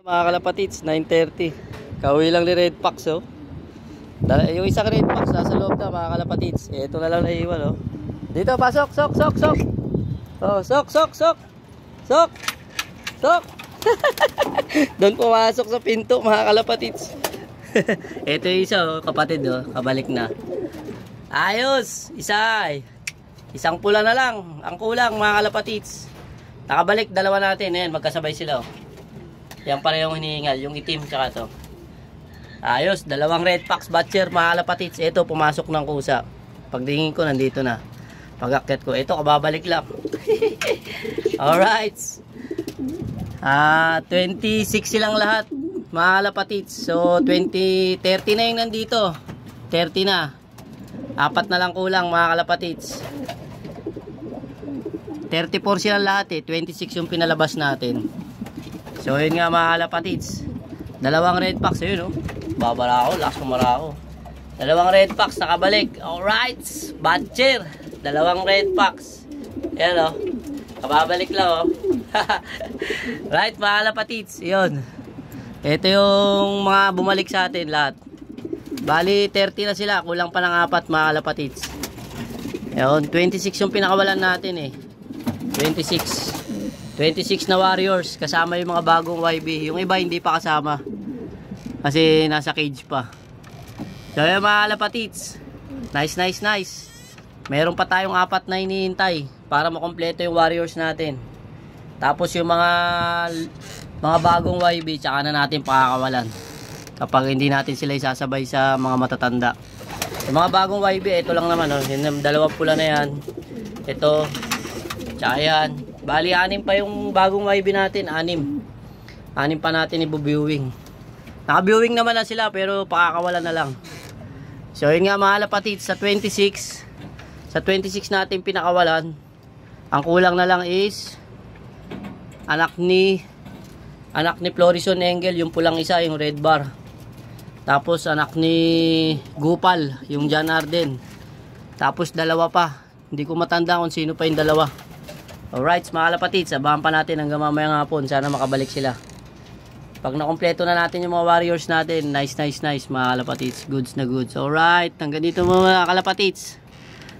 Mga kalapatids, 9:30. Kauwi lang ni Red Fox, oh. Yung isang Red Fox nasa loob na, mga kalapatids. Ito na lang naiwan, oh. Dito, pasok, sok. Oh, sok. Sok. Doon pumasok sa pinto, mga kalapatids. Ito yung isa, oh, kapatid, oh. Kabalik na. Ayos, isang pula na lang. Ang kulang, mga kalapatids. Nakabalik, dalawa natin. Ayan, magkasabay sila, oh. Yan parehong hinihingal, yung itim tsaka to. Ayos, dalawang Red Fox Batcher, mga kalapatids. Ito, pumasok ng kusa. Pagtingin ko, nandito na. Pag-akyat ko, ito, kababalik lang. Alright. 26 silang lahat, mga kalapatids. So, 30 na yung nandito. 30 na. 4 na lang kulang, mga kalapatids. 34 silang lahat, eh. 26 yung pinalabas natin. So yun nga, mga kalapatids, dalawang Red Fox, yun, oh. Babara ako, last kumara ako. Dalawang Red Fox nakabalik. Alright, Batcher, dalawang Red Fox. Yan, oh, kababalik lang, oh. Right, mga kalapatids, yun. Ito yung mga bumalik sa atin lahat. Bali 30 na sila, kulang pa ng 4, mga kalapatids. Yun, 26 yung pinakawalan natin, eh. 26 na Warriors, kasama yung mga bagong YB. Yung iba hindi pa kasama kasi nasa cage pa. So yun, mga kalapatids, nice. Meron pa tayong 4 na hinihintay para makompleto yung Warriors natin. Tapos yung mga bagong YB, tsaka na natin pakakawalan kapag hindi natin sila isasabay sa mga matatanda. Yung mga bagong YB, ito lang naman, oh. Yung dalawang pula na yan, ito, tsaka yan. Bali, 6 pa yung bagong YB natin. 6 pa natin ibu-viewing. Naka-viewing naman na sila, pero pakakawalan na lang. So yun nga, mga kalapatids, sa 26 natin pinakawalan, ang kulang na lang is anak ni Florison Engel, yung pulang isa, yung red bar. Tapos anak ni Gupal, yung John Arden. Tapos dalawa pa, hindi ko matanda kung sino pa yung dalawa. Alright, mga kalapatids, abangan pa natin hanggang mamayang hapon. Sana makabalik sila. Pag nakompleto na natin yung mga Warriors natin, nice, mga kalapatids. Goods na goods. Alright, hanggang dito mga kalapatids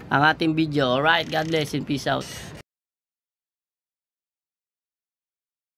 ang ating video. Alright, God bless and peace out.